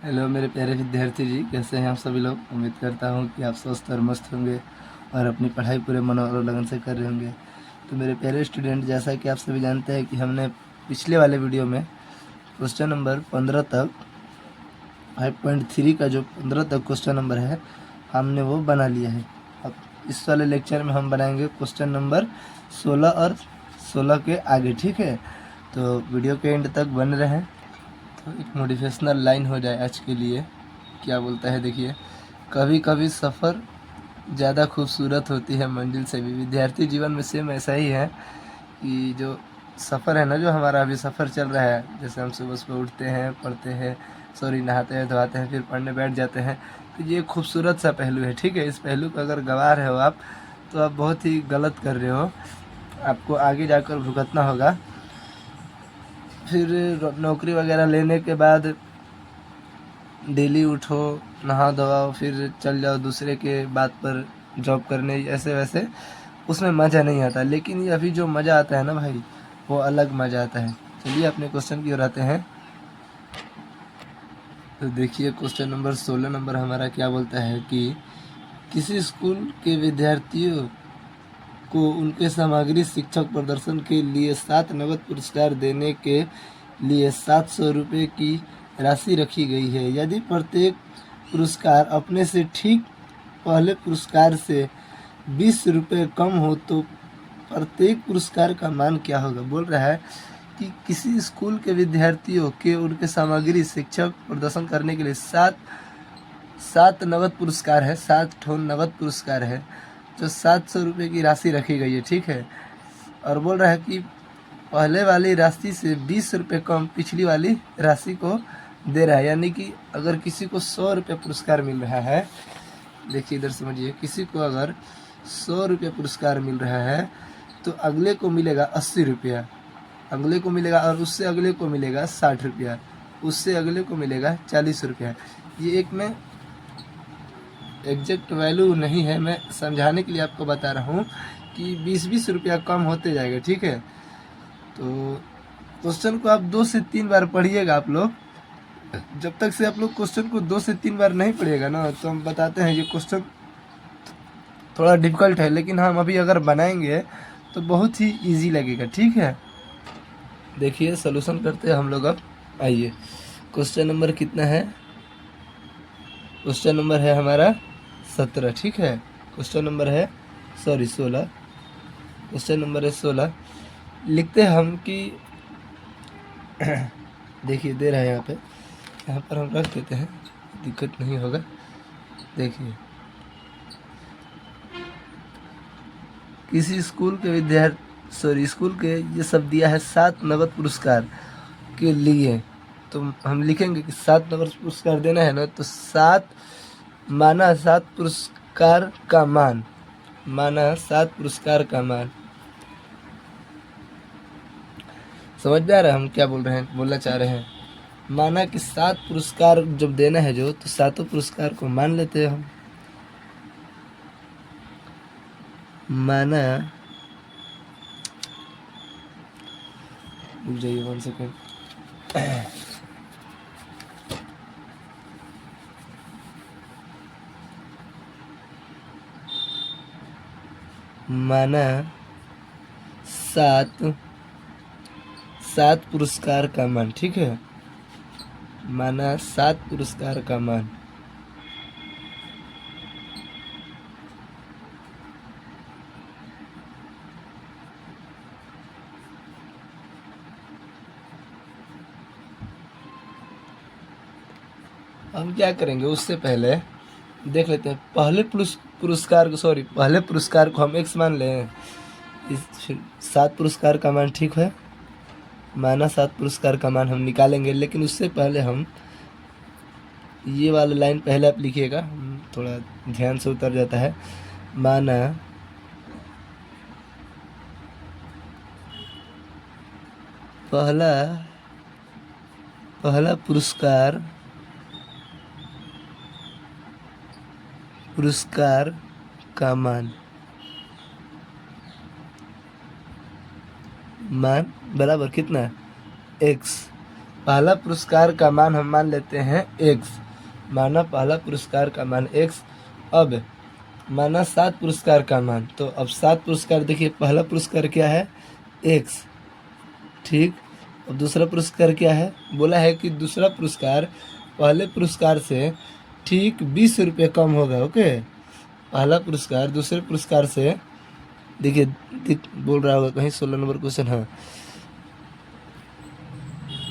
Hello मेरे प्यारे विद्यार्थी जी, कैसे हैं आप सभी लोग। उम्मीद करता हूँ कि आप स्वस्थ और मस्त होंगे और अपनी पढ़ाई पूरे मन और लगन से कर रहे होंगे। तो मेरे प्यारे स्टूडेंट, जैसा कि आप सभी जानते हैं कि हमने पिछले वाले वीडियो में क्वेश्चन नंबर 15 तक 5.3 का जो 15 तक क्वेश्चन नंबर है हमने वो बना लिया है। अब इस वाले लेक्चर में हम बनाएंगे क्वेश्चन नंबर 16 और 16 के आगे, ठीक है। तो वीडियो के एंड तक बन रहे हैं। तो एक मोटिवेशनल लाइन हो जाए आज के लिए। क्या बोलता है, देखिए। कभी कभी सफ़र ज़्यादा खूबसूरत होती है मंजिल से भी। विद्यार्थी जीवन में सेम ऐसा ही है कि जो सफ़र है ना, जो हमारा अभी सफ़र चल रहा है, जैसे हम सुबह सुबह उठते हैं, पढ़ते हैं, नहाते हैं, धोआते हैं, फिर पढ़ने बैठ जाते हैं। तो ये खूबसूरत सा पहलू है, ठीक है। इस पहलू का अगर गंवा रहे हो आप, तो आप बहुत ही गलत कर रहे हो। आपको आगे जाकर भुगतना होगा। फिर नौकरी वगैरह लेने के बाद डेली उठो, नहा धोओ, फिर चल जाओ दूसरे के बात पर जॉब करने, ऐसे वैसे उसमें मज़ा नहीं आता। लेकिन ये अभी जो मज़ा आता है ना भाई, वो अलग मज़ा आता है। चलिए अपने क्वेश्चन की ओर आते हैं। तो देखिए क्वेश्चन नंबर 16 नंबर हमारा क्या बोलता है कि किसी स्कूल के विद्यार्थियों को उनके सामग्री शिक्षक प्रदर्शन के लिए 7 नगद पुरस्कार देने के लिए 700 रुपये की राशि रखी गई है। यदि प्रत्येक पुरस्कार अपने से ठीक पहले पुरस्कार से 20 रुपये कम हो तो प्रत्येक पुरस्कार का मान क्या होगा। बोल रहा है कि किसी स्कूल के विद्यार्थियों के उनके सामग्री शिक्षक प्रदर्शन करने के लिए सात नगद पुरस्कार है, 7 ठो नगद पुरस्कार है, जो 700 रुपये की राशि रखी गई है, ठीक है। और बोल रहा है कि पहले वाली राशि से 20 रुपये कम पिछली वाली राशि को दे रहा है। यानी कि अगर किसी को 100 रुपये पुरस्कार मिल रहा है, देखिए इधर समझिए, किसी को अगर 100 रुपये पुरस्कार मिल रहा है तो अगले को मिलेगा 80 रुपया, अगले को मिलेगा, और उससे अगले को मिलेगा 60 रुपया, उससे अगले को मिलेगा 40 रुपया। ये एक में एग्जैक्ट वैल्यू नहीं है, मैं समझाने के लिए आपको बता रहा हूँ कि 20-20 रुपया कम होते जाएगा, ठीक है। तो क्वेश्चन को आप 2 से 3 बार पढ़िएगा आप लोग। जब तक से आप लोग क्वेश्चन को 2 से 3 बार नहीं पढ़िएगा ना, तो हम बताते हैं ये क्वेश्चन थोड़ा डिफिकल्ट है, लेकिन हम अभी अगर बनाएंगे तो बहुत ही इजी लगेगा, ठीक है। देखिए सॉल्यूशन करते हैं हम लोग अब। आइए, क्वेश्चन नंबर कितना है। क्वेश्चन नंबर है हमारा 17, ठीक है। क्वेश्चन नंबर है 16। क्वेश्चन नंबर है 16। लिखते हैं हम कि देखिए दे रहा है यहाँ पर हम रख देते हैं, दिक्कत नहीं होगा। देखिए, किसी स्कूल के स्कूल के ये सब दिया है 7 नगद पुरस्कार के लिए। तो हम लिखेंगे कि 7 नगद पुरस्कार देना है ना, तो 7 माना 7 पुरस्कार का मान, माना 7 पुरस्कार का मान। समझ में आ रहा है हम क्या बोल रहे हैं, बोलना चाह रहे हैं। माना कि 7 पुरस्कार जब देना है जो, तो 7 पुरस्कार को मान लेते हैं हम। माना, रुक जाइए 1 सेकेंड। माना 7 पुरस्कार का मान, ठीक है। माना 7 पुरस्कार का मान। हम क्या करेंगे, उससे पहले देख लेते हैं पहले पुरस्कार को हम x मान लें। इस 7 पुरस्कार का मान, ठीक है। माना 7 पुरस्कार का मान हम निकालेंगे, लेकिन उससे पहले हम ये वाला लाइन पहले आप लिखिएगा, थोड़ा ध्यान से उतर जाता है। माना पहला पुरस्कार का मान बराबर कितना, x। पहला पुरस्कार का मान हम मान लेते हैं x, माना पहला पुरस्कार का मान x। अब माना 7 पुरस्कार का मान, तो अब 7 पुरस्कार देखिए, पहला पुरस्कार क्या है x, ठीक। अब दूसरा पुरस्कार क्या है, बोला है कि दूसरा पुरस्कार पहले पुरस्कार से ठीक 20 रुपये कम होगा। ओके, पहला पुरस्कार दूसरे पुरस्कार से, देखिए बोल रहा होगा कहीं 16 नंबर क्वेश्चन है।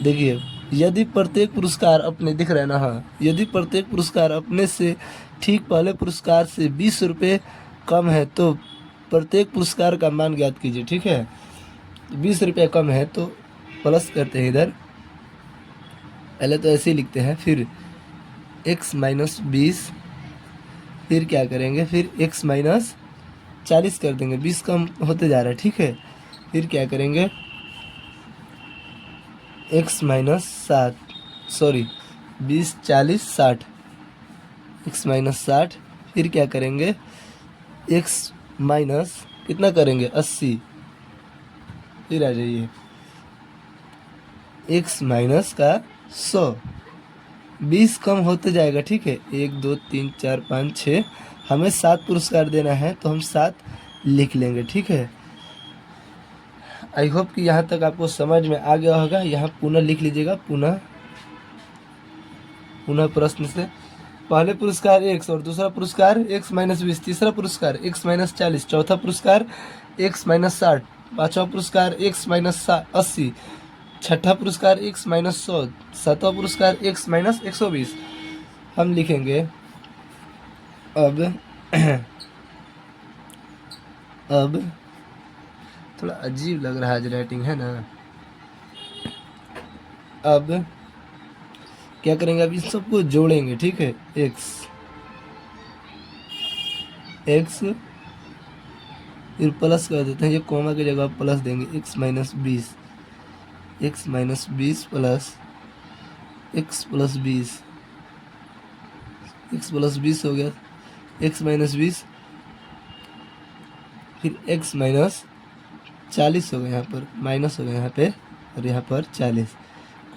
देखिए, यदि प्रत्येक पुरस्कार अपने, दिख रहा है ना, हाँ, यदि प्रत्येक पुरस्कार अपने से ठीक पहले पुरस्कार से 20 रुपये कम है तो प्रत्येक पुरस्कार का मान ज्ञात कीजिए। ठीक है, 20 रुपये कम है तो प्लस करते हैं इधर, पहले तो ऐसे ही लिखते हैं, फिर x माइनस 20, फिर क्या करेंगे, फिर x माइनस 40 कर देंगे, 20 कम होते जा रहा है। ठीक है, फिर क्या करेंगे, x minus 7, sorry 20 40 60, x minus 60, फिर क्या करेंगे, x माइनस कितना करेंगे 80, फिर आ जाइए x माइनस का 100, 20 कम होते जाएगा। ठीक है, 1 2 3 4 5 6, हमें 7 पुरस्कार देना है तो हम 7 लिख लेंगे। ठीक है, आई होप कि यहाँ तक आपको समझ में आ गया होगा। यहाँ पुनः लिख लीजिएगा, पुनः प्रश्न से, पहले पुरस्कार x और दूसरा पुरस्कार x माइनस 20, तीसरा पुरस्कार x माइनस 40, चौथा पुरस्कार x माइनस 60, पाँचवा पुरस्कार x माइनस 80, छठा पुरस्कार x माइनस 100, सातवां पुरस्कार x माइनस 120 हम लिखेंगे। अब थोड़ा अजीब लग रहा है आज राइटिंग, है ना। अब क्या करेंगे, अब इन सबको जोड़ेंगे। ठीक है, x फिर प्लस कर देते हैं, ये कोमा की जगह प्लस देंगे, x minus 20, x minus 20 plus x plus 20, x plus 20 हो गया, x माइनस 20, फिर x माइनस 40 हो गया, यहाँ पर माइनस हो गया यहाँ पे, और यहाँ पर 40।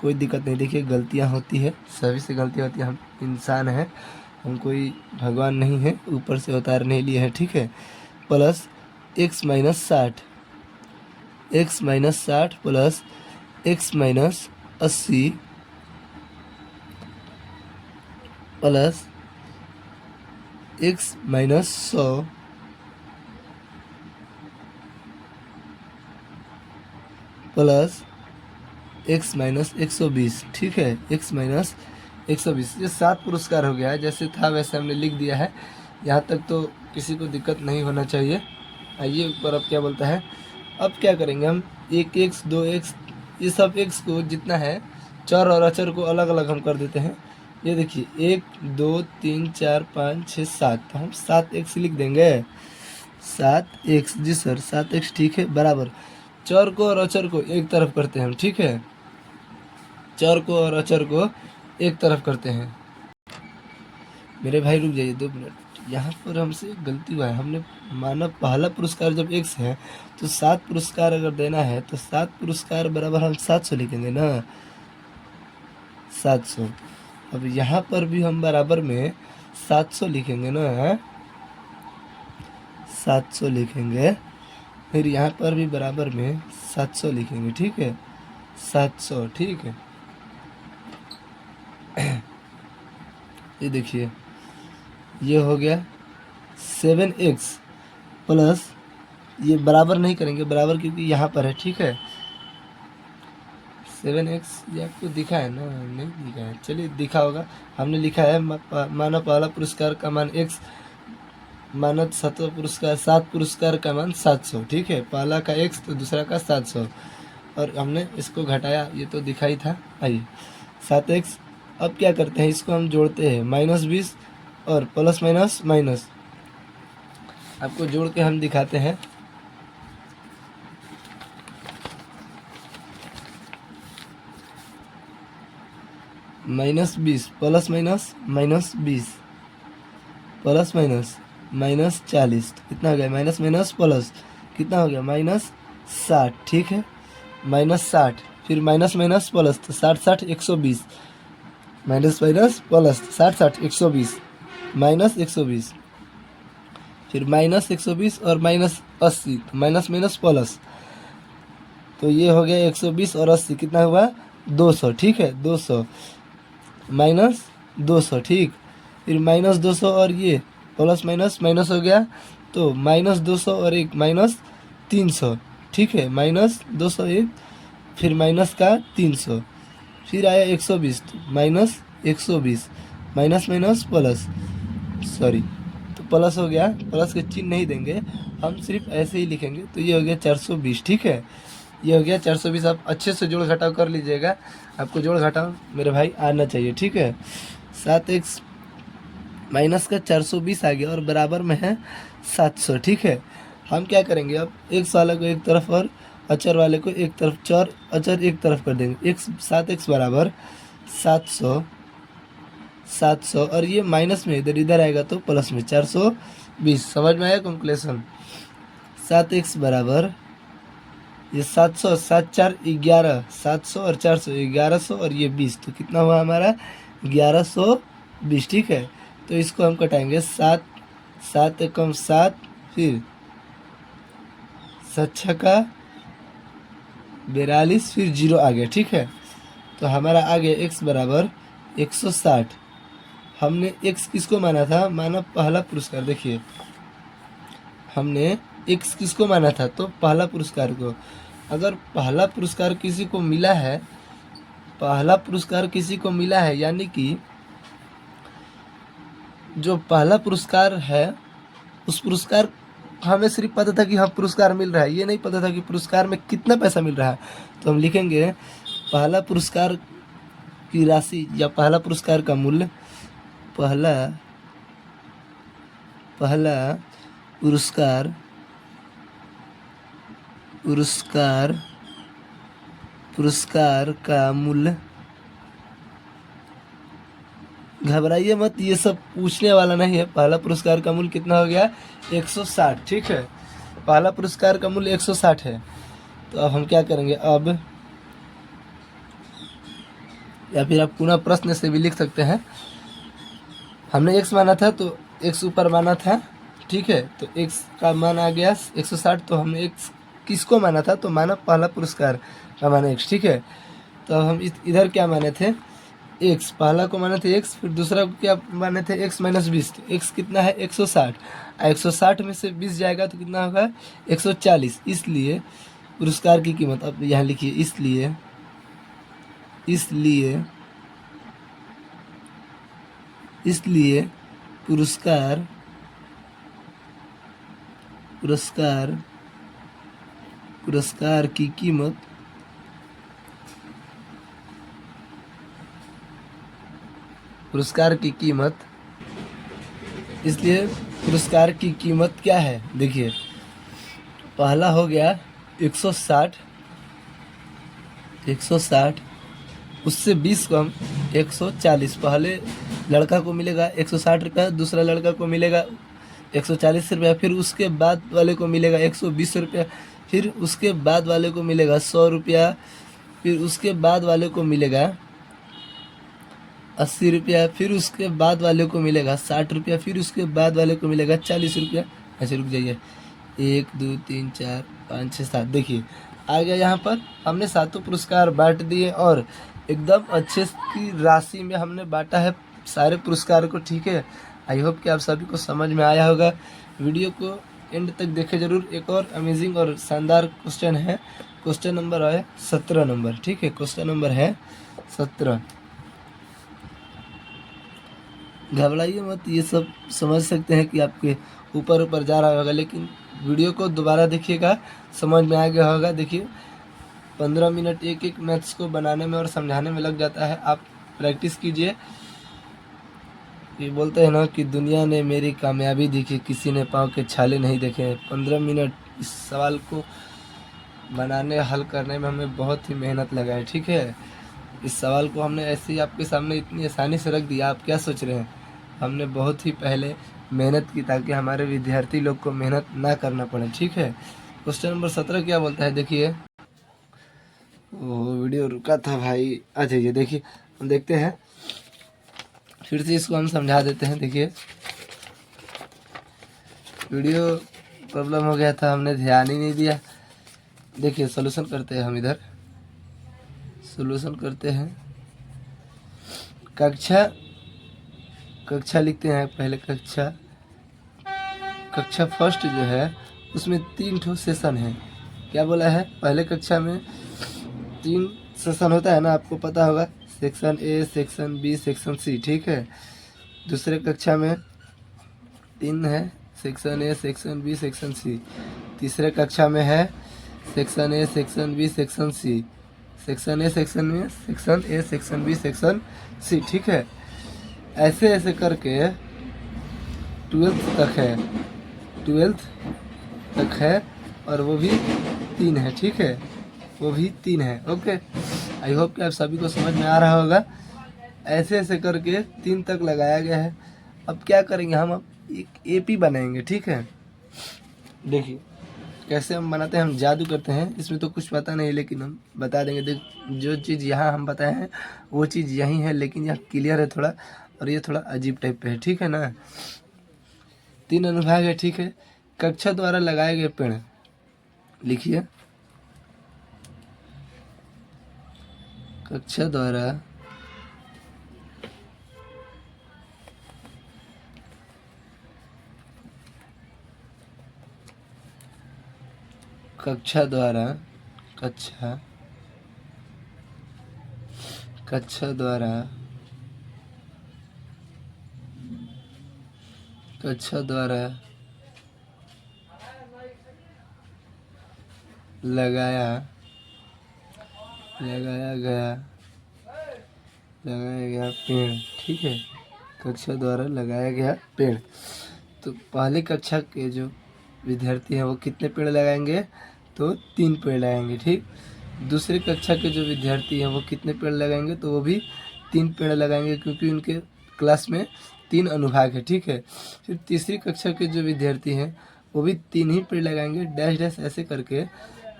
कोई दिक्कत नहीं, देखिए गलतियाँ होती है, सभी से गलतियाँ होती है, हम इंसान हैं, हम कोई भगवान नहीं है, ऊपर से अवतार नहीं लिए हैं। ठीक है, plus x minus 60, x minus 60 plus x minus 80 plus x minus 100 plus x minus 120। ठीक है, x माइनस 120, ये 7 पुरस्कार हो गया है। जैसे था वैसे हमने लिख दिया है, यहाँ तक तो किसी को दिक्कत नहीं होना चाहिए। आइए ऊपर अब क्या बोलता है, अब क्या करेंगे हम, 1x 2x, ये सब x को जितना है चर और अचर को अलग अलग हम कर देते हैं। ये देखिए 1 2 3 4 5 6 7, तो हम 7x लिख देंगे, 7x, जी सर 7x। ठीक है, बराबर चर को और अचर को एक तरफ करते हैं हम। ठीक है, चर को और अचर को एक तरफ करते हैं। मेरे भाई रुक जाइए 2 मिनट, यहाँ पर हमसे गलती हुआ है। हमने माना पहला पुरस्कार जब x है तो 7 पुरस्कार अगर देना है तो 7 पुरस्कार बराबर हम 700 लिखेंगे ना, 700। अब यहाँ पर भी हम बराबर में 700 लिखेंगे ना, 700 लिखेंगे, फिर यहाँ पर भी बराबर में 700 लिखेंगे। ठीक है, 700। ठीक है, ये देखिए ये हो गया 7x प्लस, ये बराबर नहीं करेंगे, बराबर क्योंकि यहाँ पर है। ठीक है, 7x, ये आपको दिखा है ना, नहीं दिखा है, चलिए दिखा होगा, हमने लिखा है माना पहला पुरस्कार का मान x, माना 7वां पुरस्कार, 7 पुरस्कार का मान 700। ठीक है, पहला का x तो दूसरा का 700, और हमने इसको घटाया, ये तो दिखाई था। आइए 7x, अब क्या करते हैं, इसको हम जोड़ते हैं, माइनस 20 और प्लस माइनस माइनस, आपको जोड़ के हम दिखाते हैं। -20 plus minus minus 20 plus minus minus 40, कितना हो गया, माइनस माइनस प्लस कितना हो गया, -60। ठीक है, -60, फिर माइनस माइनस प्लस, तो 60 60 120, माइनस माइनस प्लस 60 60 120 माइनस 120, फिर माइनस 120 और माइनस 80, तो माइनस माइनस प्लस, तो ये हो गया 120 और 80 कितना हुआ 200, ठीक है 200 माइनस 200, ठीक। फिर माइनस 200 और ये प्लस माइनस माइनस हो गया, तो माइनस 200 और एक माइनस 300, ठीक है माइनस 201, फिर माइनस का 300, फिर आया 120, minus 120 minus minus plus, sorry तो प्लस हो गया, प्लस के चिन्ह नहीं देंगे हम, सिर्फ ऐसे ही लिखेंगे, तो ये हो गया 420, ठीक है ये हो गया 420। आप अच्छे से जोड़ घटाव कर लीजिएगा, आपको जोड़ घटाव मेरे भाई आना चाहिए, ठीक है। 7x माइनस का 420 आ गया और बराबर में है 700, ठीक है। हम क्या करेंगे अब, x वाले को एक तरफ और अचर वाले को एक तरफ, चर अचर एक तरफ कर देंगे। 7x बराबर 700 700 और ये माइनस में इधर इधर आएगा तो प्लस में 420। समझ में आया कैलकुलेशन। 7x बराबर ये 700 7 4 11, 700 और 400 1100 और ये 20, तो कितना हुआ हमारा 1120, ठीक है। तो इसको हम कटाएंगे 7 7 एकम 7, फिर 7 6 का 42, फिर 0 आ गया, ठीक है। तो हमारा आ गया x बराबर 160। हमने x किसको माना था, माना पहला पुरस्कार। देखिए हमने x किसको माना था, तो पहला पुरस्कार को। अगर पहला पुरस्कार किसी को मिला है, पहला पुरस्कार किसी को मिला है, यानी कि जो पहला पुरस्कार है उस पुरस्कार हमें सिर्फ पता था कि हाँ पुरस्कार मिल रहा है, ये नहीं पता था कि पुरस्कार में कितना पैसा मिल रहा है। तो हम लिखेंगे पहला पुरस्कार की राशि या पहला पुरस्कार का मूल्य, पहला पुरस्कार का मूल्य। घबराइए मत, ये सब पूछने वाला नहीं है। पहला पुरस्कार का मूल्य कितना हो गया 160, ठीक है। पहला पुरस्कार का मूल्य 160 है। तो अब हम क्या करेंगे, अब या फिर आप पुनः प्रश्न से भी लिख सकते हैं। हमने x माना था तो x ऊपर माना था, ठीक है। तो x का मान आ गया 160। तो हमने x किसको माना था, तो माना पहला पुरस्कार का माना x, ठीक है। तो अब हम इधर क्या माने थे, x पहला को माने थे x, फिर दूसरा को क्या माने थे x माइनस 20। तो x कितना है 160, 160 में से 20 जाएगा तो कितना होगा 140। इसलिए पुरस्कार की कीमत, अब यहाँ लिखिए, इसलिए पुरस्कार की कीमत इसलिए पुरस्कार की कीमत क्या है, देखिए पहला हो गया 160, उससे 20 कम 140। पहले लड़का को मिलेगा 160 रुपया, दूसरा लड़का को मिलेगा 140 रुपया, फिर उसके बाद वाले को मिलेगा 120 रुपया, फिर उसके बाद वाले को मिलेगा 100 रुपया, फिर उसके बाद वाले को मिलेगा 80 रुपया, फिर उसके बाद वाले को मिलेगा 60 रुपया, फिर उसके बाद वाले को मिलेगा 40 रुपया। ऐसे रुक जाइए, 1 2 3 4 5 6 7, देखिए आ गया। यहाँ पर हमने सातों पुरस्कार बांट दिए और एकदम अच्छे की राशि में हमने बांटा है सारे पुरस्कार को, ठीक है। आई होप कि आप सभी को समझ में आया होगा। वीडियो को एंड तक देखे जरूर। एक और अमेजिंग और शानदार क्वेश्चन है, क्वेश्चन नंबर है 17 नंबर, ठीक है। क्वेश्चन नंबर है 17। घबराइए मत, ये सब समझ सकते हैं कि आपके ऊपर जा रहा होगा, लेकिन वीडियो को दोबारा देखिएगा, समझ में आ गया होगा। देखिए 15 मिनट एक मैथ्स को बनाने में और समझाने में लग जाता है। आप प्रैक्टिस कीजिए। ये बोलते हैं ना कि दुनिया ने मेरी कामयाबी देखी, किसी ने पाँव के छाले नहीं देखे। 15 मिनट इस सवाल को बनाने हल करने में हमें बहुत ही मेहनत लगा है, ठीक है। इस सवाल को हमने ऐसे ही आपके सामने इतनी आसानी से रख दिया, आप क्या सोच रहे हैं। हमने बहुत ही पहले मेहनत की ताकि हमारे विद्यार्थी लोग को मेहनत ना करना पड़े, ठीक है। क्वेश्चन नंबर 17 क्या बोलता है, देखिए वो वीडियो रुका था भाई। अच्छा ये देखिए, हम देखते हैं फिर से इसको हम समझा देते हैं। देखिए वीडियो प्रॉब्लम हो गया था, हमने ध्यान ही नहीं दिया। देखिए सॉल्यूशन करते हैं, हम इधर सॉल्यूशन करते हैं। कक्षा कक्षा लिखते हैं पहले। कक्षा फर्स्ट जो है उसमें 3 ठो सेशन है। क्या बोला है? पहले कक्षा में 3 सेशन होता है ना, आपको पता होगा। Section A, section B, section C, ठीक है। दूसरे कक्षा में 3 है, section A, section B, section C. तीसरे कक्षा में है section A, section B, section C. Section A section में section A, section B, section C, ठीक है। ऐसे ऐसे करके 12th तक है, 12th तक है, और वो भी 3 है, ठीक है। वो भी 3 है। ओके, आई होप कि आप सभी को समझ में आ रहा होगा। ऐसे ऐसे करके 3 तक लगाया गया है। अब क्या करेंगे हम? अब एक एपी बनाएंगे, ठीक है। देखिए कैसे हम बनाते हैं, हम जादू करते हैं। इसमें तो कुछ पता नहीं, लेकिन हम बता देंगे। देख, जो चीज़ यहाँ हम बताए हैं वो चीज़ यहीं है, लेकिन यहाँ क्लियर है थोड़ा, और ये थोड़ा अजीब टाइप पे है, ठीक है ना। 3 अनुभाग है, ठीक है। कक्षा द्वारा लगाए गए पेड़, लिखिए। कक्षा द्वारा कक्षा द्वारा कक्षा कक्षा द्वारा कक्षा द्वारा लगाया गया पेड़, ठीक है। कक्षा द्वारा लगाया गया पेड़। तो पहली कक्षा के जो विद्यार्थी हैं वो कितने पेड़ लगाएंगे? तो 3 पेड़ लगाएंगे, ठीक। दूसरी कक्षा के जो विद्यार्थी हैं वो कितने पेड़ लगाएंगे? तो वो भी 3 पेड़ लगाएंगे, क्योंकि उनके क्लास में 3 अनुभाग है, ठीक है। फिर तीसरी कक्षा के जो विद्यार्थी हैं वो भी 3 ही पेड़ लगाएंगे। डैश डैश ऐसे करके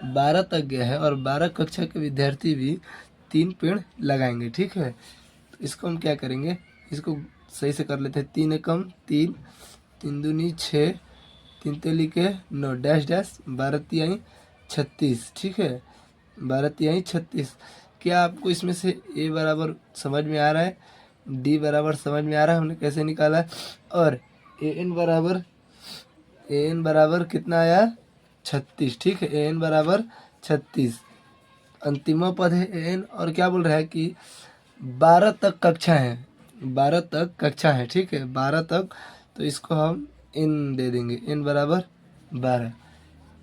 12 तक गया है, और 12 कक्षा के विद्यार्थी भी 3 पेड़ लगाएंगे, ठीक है। तो इसको हम क्या करेंगे? इसको सही से कर लेते हैं। 3 एकम 3, 3 दूनी 6, 3 तेली के 9, डैश डैश 12 तिहाई 36, ठीक है। 12 तिहाई 36। क्या आपको इसमें से ए बराबर समझ में आ रहा है? डी बराबर समझ में आ रहा है हमने कैसे निकाला? और ए एन बराबर कितना आया? 36, ठीक है। ए एन बराबर 36 अंतिम पद है ए एन। और क्या बोल रहा है कि 12 तक कक्षा है, 12 तक कक्षा है, ठीक है। 12 तक, तो इसको हम एन दे देंगे। एन बराबर 12।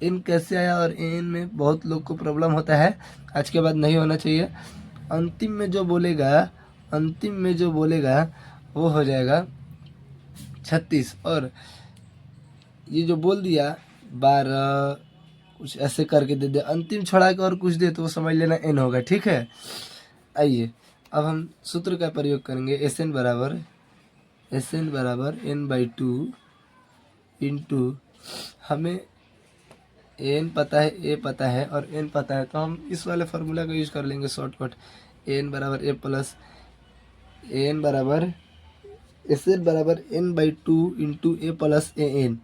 एन कैसे आया? और एन में बहुत लोग को प्रॉब्लम होता है, आज के बाद नहीं होना चाहिए। अंतिम में जो बोलेगा वो हो जाएगा 36, और ये जो बोल दिया 12 कुछ ऐसे करके दे दे, अंतिम छोड़ा के और कुछ दे, तो वो समझ लेना एन होगा, ठीक है। आइए अब हम सूत्र का प्रयोग करेंगे। एस एन बराबर n/2 इंटू, हमें एन पता है, ए पता है और एन पता है, तो हम इस वाले फार्मूला का यूज कर लेंगे शॉर्टकट। एन बराबर ए प्लस एन बराबर एस एन बराबर n/2 into A plus A N.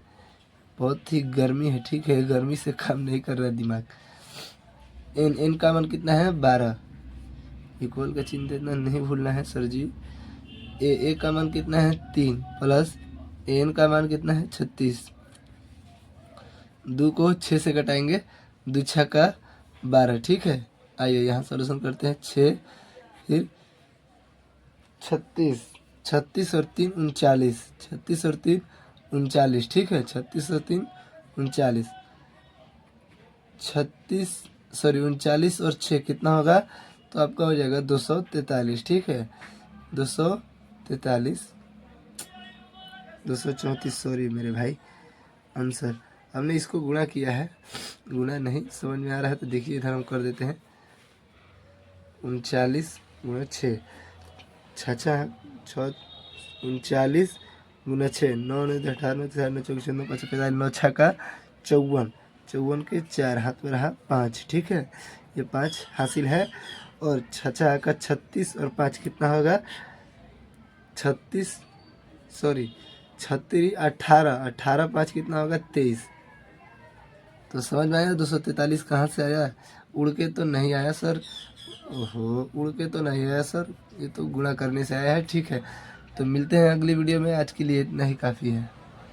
बहुत ही गर्मी है, ठीक है। गर्मी से काम नहीं कर रहा दिमाग। एन का मान कितना है? 12। इक्वल का चिन्ह इतना नहीं भूलना है सर जी। ए का मान कितना है? 3 प्लस एन का मान कितना है? 36। 2 को 6 से घटाएंगे, 2 6 का 12, ठीक है। आइए यहाँ सॉल्यूशन करते हैं। 6 फिर 36, 36 और 3 39, 36 और 3 39, ठीक है। 36 और 3 39, 39 और 6 कितना होगा? तो आपका हो जाएगा 243, ठीक है। 243, 234, सॉरी मेरे भाई, आंसर। हमने इसको गुणा किया है, गुणा नहीं समझ में आ रहा है तो देखिए इधर हम कर देते हैं। 39 गुणा 6, 6 39 गुना 6, 9 9 18 9 24 9 5 45 9 6 का 54, 54 के 4 हाथ में रहा 5, ठीक है। ये 5 हासिल है। और छछा का 36 और 5 कितना होगा 36, सॉरी 36 18, 18 5 कितना होगा 23। तो समझ में आया 243 कहाँ से आया? उड़ के तो नहीं आया सर। ओहो, उड़ के तो नहीं आया सर, ये तो गुणा करने से आया है। ठीक है, तो मिलते हैं अगली वीडियो में, आज के लिए इतना ही काफ़ी है।